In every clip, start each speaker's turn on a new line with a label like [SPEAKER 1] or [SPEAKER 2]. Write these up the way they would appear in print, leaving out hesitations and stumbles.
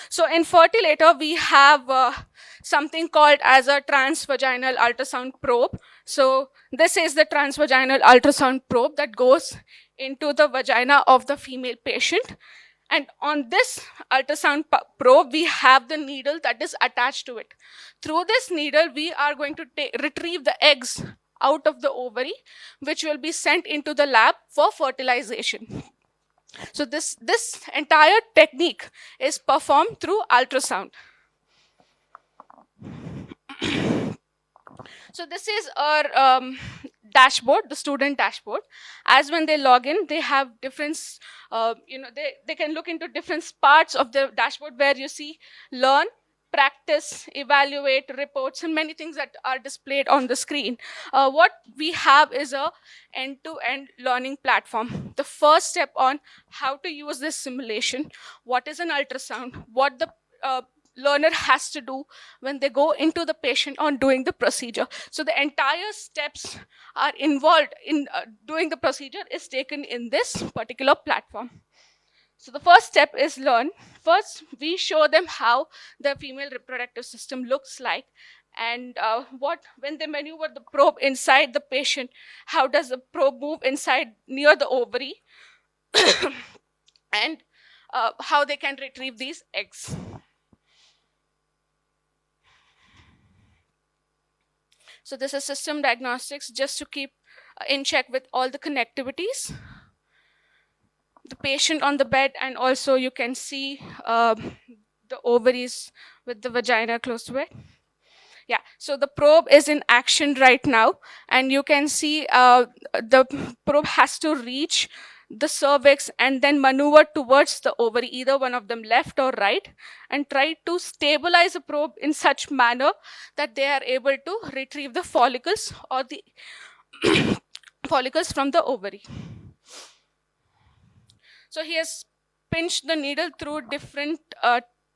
[SPEAKER 1] So in Fertilator, we have something called as a transvaginal ultrasound probe. So this is the transvaginal ultrasound probe that goes into the vagina of the female patient. And on this ultrasound probe, we have the needle that is attached to it. Through this needle, we are going to retrieve the eggs out of the ovary, which will be sent into the lab for fertilization. So this entire technique is performed through ultrasound. So this is our dashboard, the student dashboard. As when they log in, they have different, they can look into different parts of the dashboard where you see learn, practice, evaluate, reports, and many things that are displayed on the screen. What we have is a end-to-end learning platform. The first step on how to use this simulation, what is an ultrasound, what the learner has to do when they go into the patient on doing the procedure. So the entire steps are involved in doing the procedure is taken in this particular platform. So the first step is learn. First, we show them how the female reproductive system looks like, and when they maneuver the probe inside the patient, how does the probe move inside near the ovary, and how they can retrieve these eggs. So this is system diagnostics, just to keep in check with all the connectivities. The patient on the bed, and also you can see the ovaries with the vagina close to it. Yeah, so the probe is in action right now, and you can see the probe has to reach the cervix and then maneuver towards the ovary, either one of them, left or right, and try to stabilize the probe in such manner that they are able to retrieve the follicles or the follicles from the ovary. So he has pinched the needle through different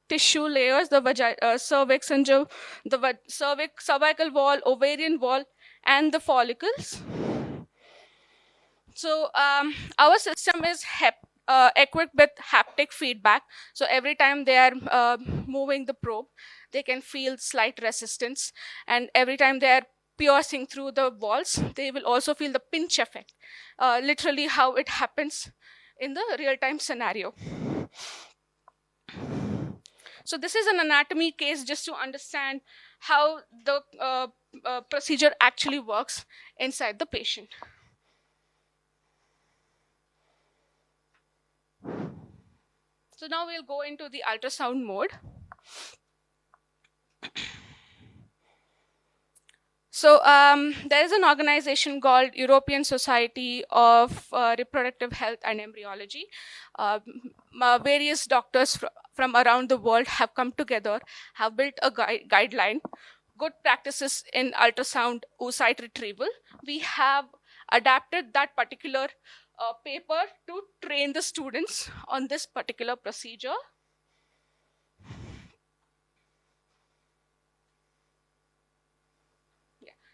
[SPEAKER 1] tissue layers, the cervix and the cervix, cervical wall, ovarian wall, and the follicles. So our system is equipped with haptic feedback. So every time they are moving the probe, they can feel slight resistance. And every time they are piercing through the walls, they will also feel the pinch effect, literally how it happens in the real-time scenario. So this is an anatomy case just to understand how the procedure actually works inside the patient. So now we'll go into the ultrasound mode. So there is an organization called European Society of Reproductive Health and Embryology. Various doctors from around the world have come together, have built a guideline, good practices in ultrasound oocyte retrieval. We have adapted that particular paper to train the students on this particular procedure.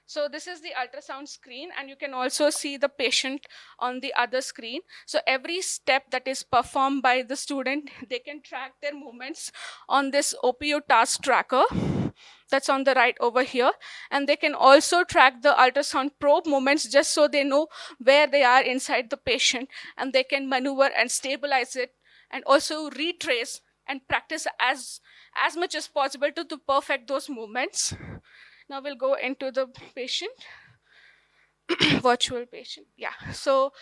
[SPEAKER 1] So this is the ultrasound screen, and you can also see the patient on the other screen. So every step that is performed by the student, they can track their movements on this OPO task tracker that's on the right over here. And they can also track the ultrasound probe movements just so they know where they are inside the patient, and they can maneuver and stabilize it, and also retrace and practice as much as possible to perfect those movements. Now we'll go into the patient, virtual patient. Yeah, so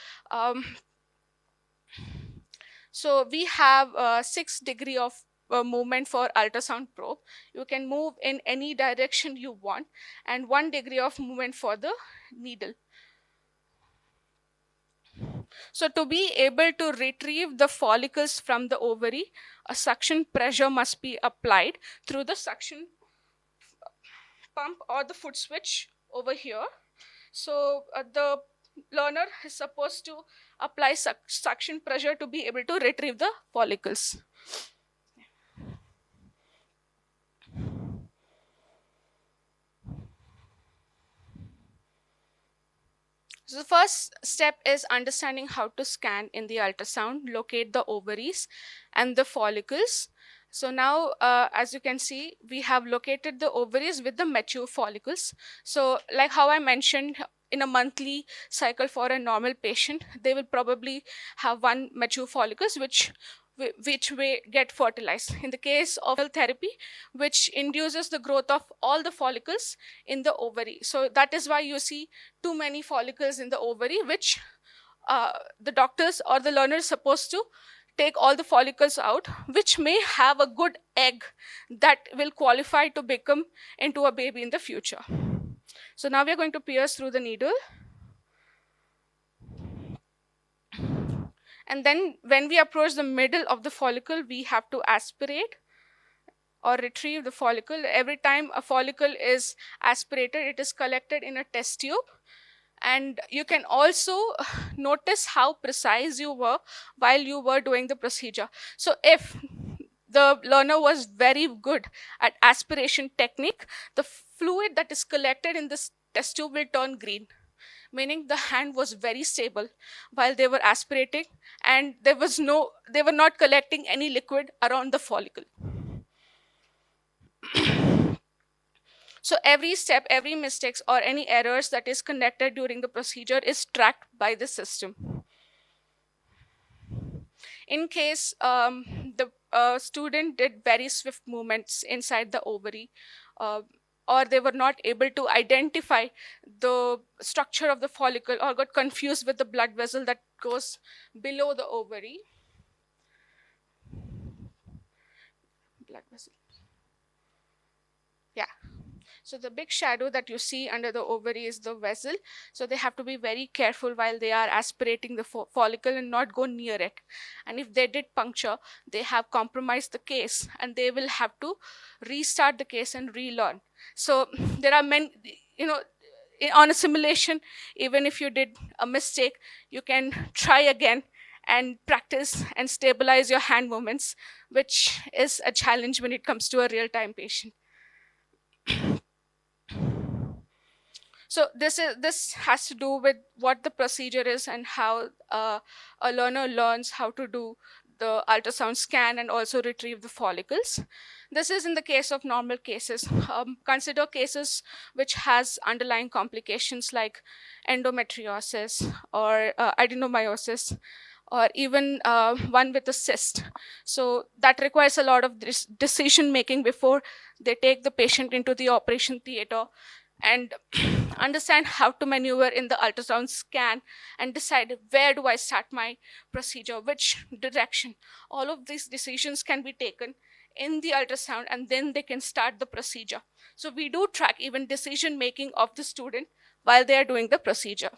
[SPEAKER 1] we have 6 degree of movement for ultrasound probe. You can move in any direction you want, and 1 degree of movement for the needle. So to be able to retrieve the follicles from the ovary, a suction pressure must be applied through the suction pump or the foot switch over here. So the learner is supposed to apply suction pressure to be able to retrieve the follicles. So the first step is understanding how to scan in the ultrasound, locate the ovaries and the follicles. So now, as you can see, we have located the ovaries with the mature follicles. So like how I mentioned, in a monthly cycle for a normal patient, they will probably have one mature follicles which may get fertilized. In the case of therapy, which induces the growth of all the follicles in the ovary. So that is why you see too many follicles in the ovary, which the doctors or the learner is supposed to take all the follicles out, which may have a good egg that will qualify to become into a baby in the future. So now we are going to pierce through the needle. And then when we approach the middle of the follicle, we have to aspirate or retrieve the follicle. Every time a follicle is aspirated, it is collected in a test tube. And you can also notice how precise you were while you were doing the procedure. So if the learner was very good at aspiration technique, the fluid that is collected in this test tube will turn green, meaning the hand was very stable while they were aspirating, and they were not collecting any liquid around the follicle. So every step, every mistakes or any errors that is conducted during the procedure is tracked by the system. In case the student did very swift movements inside the ovary, or they were not able to identify the structure of the follicle, or got confused with the blood vessel that goes below the ovary. Blood vessel. Yeah. So the big shadow that you see under the ovary is the vessel. So they have to be very careful while they are aspirating the follicle and not go near it. And if they did puncture, they have compromised the case, and they will have to restart the case and relearn. So there are many, on a simulation, even if you did a mistake, you can try again and practice and stabilize your hand movements, which is a challenge when it comes to a real-time patient. So this has to do with what the procedure is and how a learner learns how to do the ultrasound scan and also retrieve the follicles. This is in the case of normal cases. Consider cases which has underlying complications like endometriosis or adenomyosis, or even one with a cyst. So that requires a lot of decision making before they take the patient into the operation theater and understand how to maneuver in the ultrasound scan and decide where do I start my procedure, which direction. All of these decisions can be taken in the ultrasound, and then they can start the procedure. So we do track even decision making of the student while they are doing the procedure.